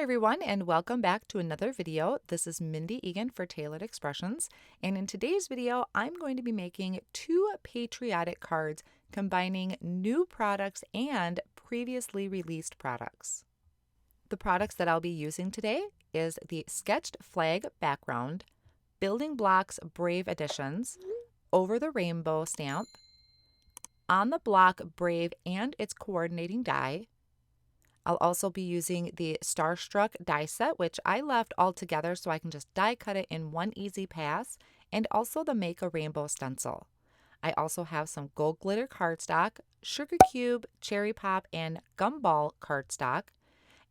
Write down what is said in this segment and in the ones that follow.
Hi everyone, and welcome back to another video. This is Mindy Eggen for Tailored Expressions, and in today's video I'm going to be making two patriotic cards combining new products and previously released products. The products that I'll be using today is the Sketched Flag Background, Building Blocks Brave Editions, Over the Rainbow Stamp, On the Block Brave and its coordinating die. I'll also be using the Starstruck die set, which I left all together so I can just die cut it in one easy pass, and also the Make a Rainbow stencil. I also have some gold glitter cardstock, sugar cube, cherry pop, and gumball cardstock.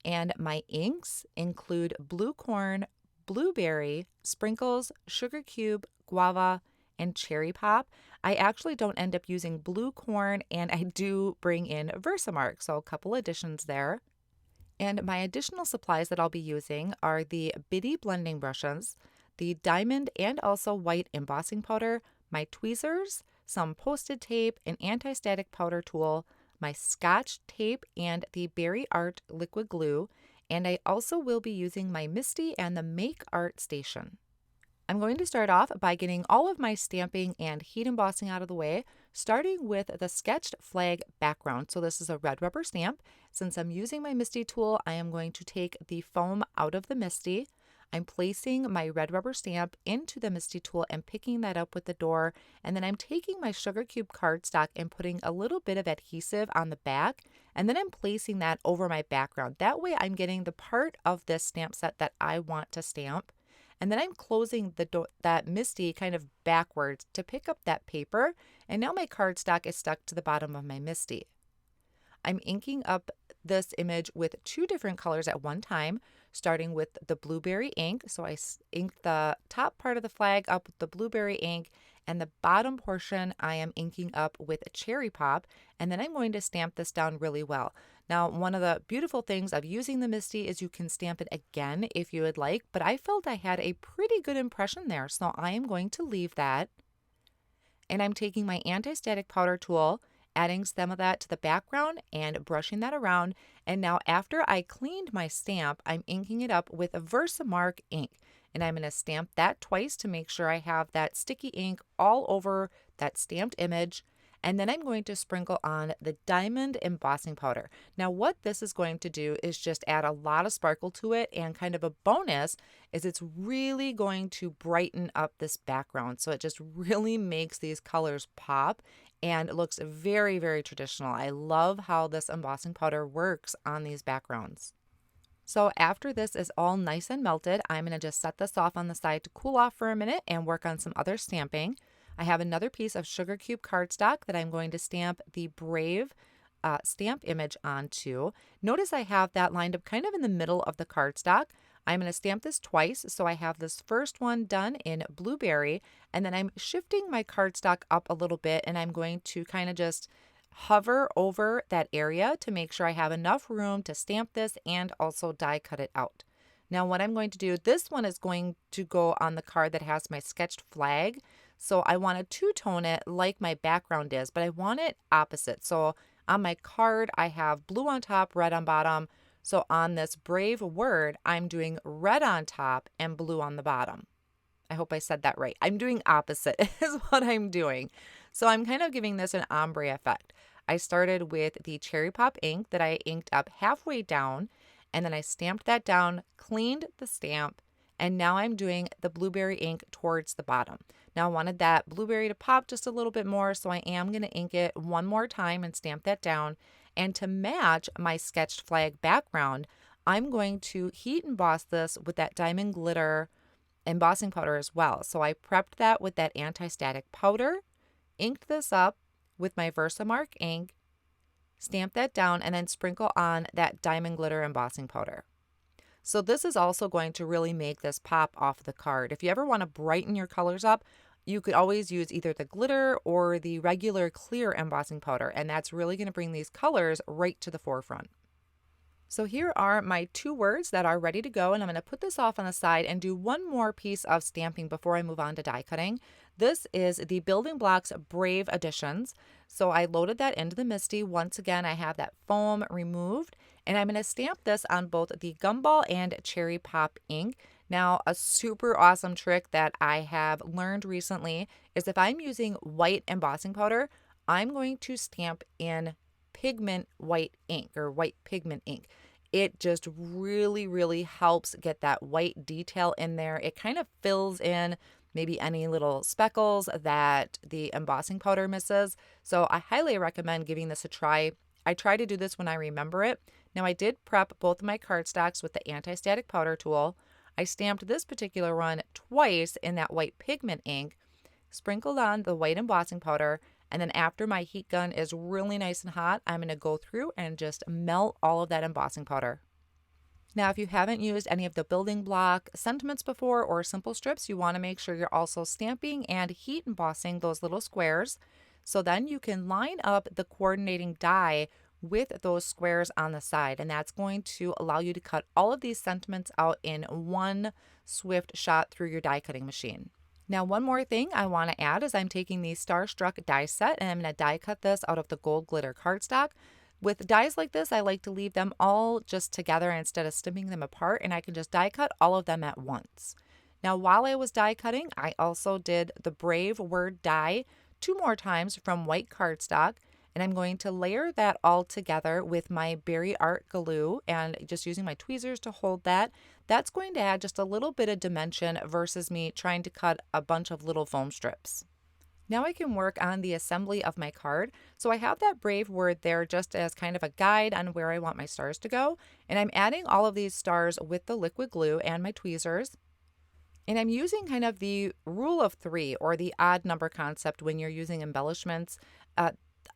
And my inks include blue corn, blueberry, sprinkles, sugar cube, guava, and cherry pop. I actually don't end up using blue corn, and I do bring in Versamark, so a couple additions there. And my additional supplies that I'll be using are the Bitty blending brushes, the diamond and also white embossing powder, my tweezers, some Post-it tape, an anti-static powder tool, my Scotch tape, and the Berry Art liquid glue. And I also will be using my MISTI and the Make Art Station. I'm going to start off by getting all of my stamping and heat embossing out of the way, starting with the Sketched Flag Background. So this is a red rubber stamp. Since I'm using my MISTI tool, I am going to take the foam out of the MISTI. I'm placing my red rubber stamp into the MISTI tool and picking that up with the door. And then I'm taking my sugar cube cardstock and putting a little bit of adhesive on the back. And then I'm placing that over my background. That way I'm getting the part of this stamp set that I want to stamp. And then I'm closing that MISTI kind of backwards to pick up that paper. And now my cardstock is stuck to the bottom of my MISTI. I'm inking up this image with two different colors at one time, starting with the blueberry ink. So I inked the top part of the flag up with the blueberry ink, and the bottom portion I am inking up with a cherry pop, and then I'm going to stamp this down really well. Now, one of the beautiful things of using the MISTI is you can stamp it again if you would like, but I felt I had a pretty good impression there, so I am going to leave that. And I'm taking my anti-static powder tool, adding some of that to the background and brushing that around. And now after I cleaned my stamp, I'm inking it up with a Versamark ink. And I'm going to stamp that twice to make sure I have that sticky ink all over that stamped image. And then I'm going to sprinkle on the diamond embossing powder. Now what this is going to do is just add a lot of sparkle to it, and kind of a bonus is it's really going to brighten up this background. So it just really makes these colors pop and it looks very, very traditional. I love how this embossing powder works on these backgrounds. So after this is all nice and melted, I'm going to just set this off on the side to cool off for a minute and work on some other stamping. I have another piece of sugar cube cardstock that I'm going to stamp the Brave stamp image onto. Notice I have that lined up kind of in the middle of the cardstock. I'm going to stamp this twice, so I have this first one done in blueberry, and then I'm shifting my cardstock up a little bit, and I'm going to kind of just hover over that area to make sure I have enough room to stamp this and also die cut it out. Now what I'm going to do, this one is going to go on the card that has my sketched flag. So I want to two-tone it like my background is, but I want it opposite. So on my card, I have blue on top, red on bottom. So on this brave word, I'm doing red on top and blue on the bottom. I hope I said that right. I'm doing opposite is what I'm doing. So I'm kind of giving this an ombre effect. I started with the cherry pop ink that I inked up halfway down, and then I stamped that down, cleaned the stamp, and now I'm doing the blueberry ink towards the bottom. Now I wanted that blueberry to pop just a little bit more, so I am going to ink it one more time and stamp that down. And to match my sketched flag background, I'm going to heat emboss this with that diamond glitter embossing powder as well. So I prepped that with that anti-static powder, inked this up with my Versamark ink, stamp that down, and then sprinkle on that diamond glitter embossing powder. So this is also going to really make this pop off the card. If you ever want to brighten your colors up, you could always use either the glitter or the regular clear embossing powder, and that's really going to bring these colors right to the forefront. So here are my 2 words that are ready to go, and I'm going to put this off on the side and do one more piece of stamping before I move on to die cutting. This is the Building Blocks Brave Editions. So I loaded that into the MISTI. Once again, I have that foam removed, and I'm going to stamp this on both the Gumball and Cherry Pop ink. Now, a super awesome trick that I have learned recently is if I'm using white embossing powder, I'm going to stamp in pigment white ink or white pigment ink. It just really, really helps get that white detail in there. It kind of fills in maybe any little speckles that the embossing powder misses. So I highly recommend giving this a try. I try to do this when I remember it. Now I did prep both of my cardstocks with the anti-static powder tool. I stamped this particular one twice in that white pigment ink, sprinkled on the white embossing powder, and then after my heat gun is really nice and hot, I'm going to go through and just melt all of that embossing powder. Now, if you haven't used any of the building block sentiments before or simple strips, you want to make sure you're also stamping and heat embossing those little squares. So then you can line up the coordinating die with those squares on the side, and that's going to allow you to cut all of these sentiments out in one swift shot through your die cutting machine. Now, one more thing I want to add is I'm taking the Starstruck die set and I'm going to die cut this out of the gold glitter cardstock. With dies like this, I like to leave them all just together instead of stimming them apart, and I can just die cut all of them at once. Now, while I was die cutting, I also did the Brave word die 2 more times from white cardstock, and I'm going to layer that all together with my berry art glue and just using my tweezers to hold that. That's going to add just a little bit of dimension versus me trying to cut a bunch of little foam strips. Now I can work on the assembly of my card. So I have that brave word there just as kind of a guide on where I want my stars to go. And I'm adding all of these stars with the liquid glue and my tweezers. And I'm using kind of the rule of 3 or the odd number concept when you're using embellishments.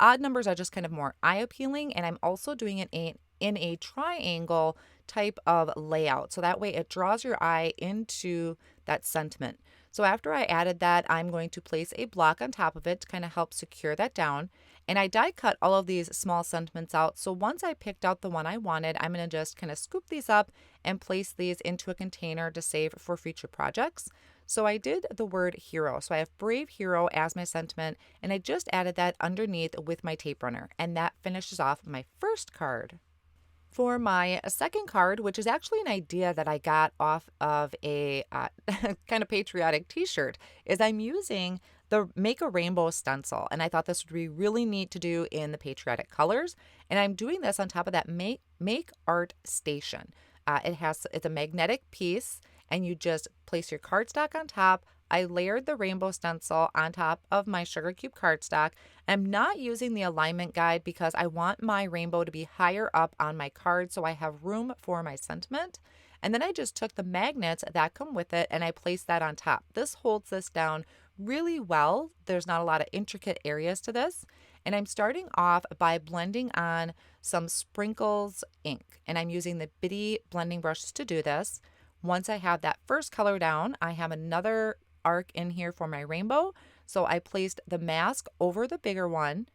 Odd numbers are just kind of more eye appealing, and I'm also doing it in a triangle type of layout. So that way it draws your eye into that sentiment. So after I added that, I'm going to place a block on top of it to kind of help secure that down. And I die cut all of these small sentiments out. So once I picked out the one I wanted, I'm going to just kind of scoop these up and place these into a container to save for future projects. So I did the word hero. So I have brave hero as my sentiment, and I just added that underneath with my tape runner. And that finishes off my first card. For my second card, which is actually an idea that I got off of a kind of patriotic t-shirt, is I'm using the Make a Rainbow stencil. And I thought this would be really neat to do in the patriotic colors. And I'm doing this on top of that Make Art Station. It's a magnetic piece, and you just place your cardstock on top. I layered the rainbow stencil on top of my sugar cube cardstock. I'm not using the alignment guide because I want my rainbow to be higher up on my card so I have room for my sentiment. And then I just took the magnets that come with it and I placed that on top. This holds this down really well. There's not a lot of intricate areas to this. And I'm starting off by blending on some sprinkles ink. And I'm using the bitty blending brushes to do this. Once I have that first color down, I have another arc in here for my rainbow. So I placed the mask over the bigger one,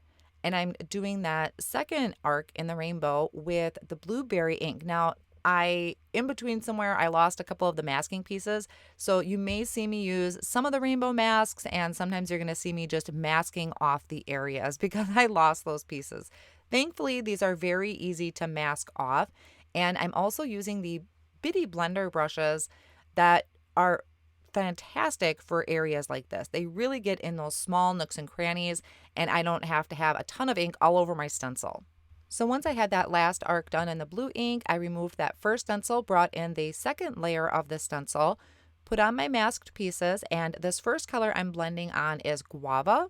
and I'm doing that second arc in the rainbow with the blueberry ink. Now, in between somewhere, I lost a couple of the masking pieces. So you may see me use some of the rainbow masks, and sometimes you're going to see me just masking off the areas because I lost those pieces. Thankfully, these are very easy to mask off. And I'm also using the bitty blender brushes that are fantastic for areas like this. They really get in those small nooks and crannies, and I don't have to have a ton of ink all over my stencil. So once I had that last arc done in the blue ink, I removed that first stencil, brought in the second layer of the stencil, put on my masked pieces, and this first color I'm blending on is guava.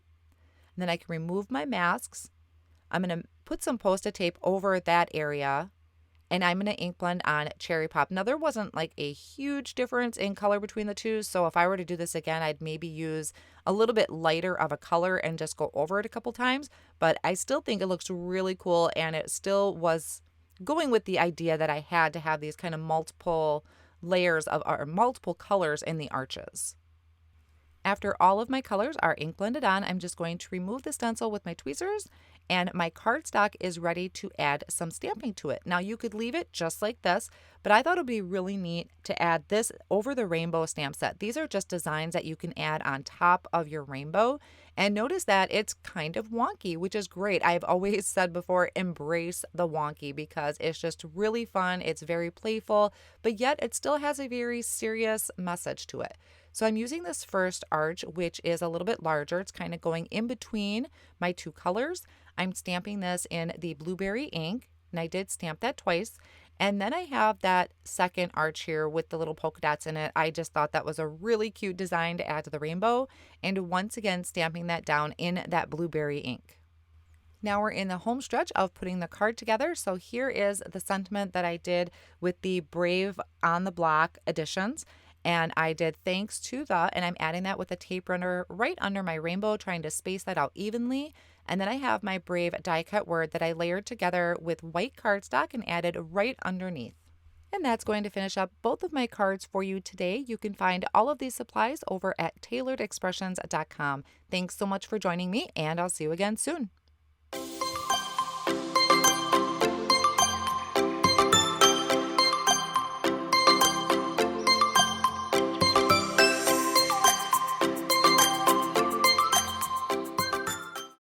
And then I can remove my masks. I'm going to put some Post-it tape over that area, and I'm going to ink blend on Cherry Pop. Now, there wasn't like a huge difference in color between the two, so if I were to do this again, I'd maybe use a little bit lighter of a color and just go over it a couple times, but I still think it looks really cool, and it still was going with the idea that I had to have these kind of multiple layers of or multiple colors in the arches. After all of my colors are ink blended on, I'm just going to remove the stencil with my tweezers and my cardstock is ready to add some stamping to it. Now you could leave it just like this, but I thought it would be really neat to add this over the rainbow stamp set. These are just designs that you can add on top of your rainbow. And notice that it's kind of wonky, which is great. I've always said before, embrace the wonky because it's just really fun. It's very playful, but yet it still has a very serious message to it. So I'm using this first arch, which is a little bit larger. It's kind of going in between my two colors. I'm stamping this in the blueberry ink, and I did stamp that twice. And then I have that second arch here with the little polka dots in it. I just thought that was a really cute design to add to the rainbow. And once again, stamping that down in that blueberry ink. Now we're in the home stretch of putting the card together. So here is the sentiment that I did with the Brave on the Block editions. And I did thanks to the, and I'm adding that with a tape runner right under my rainbow, trying to space that out evenly. And then I have my Brave die cut word that I layered together with white cardstock and added right underneath. And that's going to finish up both of my cards for you today. You can find all of these supplies over at tailoredexpressions.com. Thanks so much for joining me, and I'll see you again soon.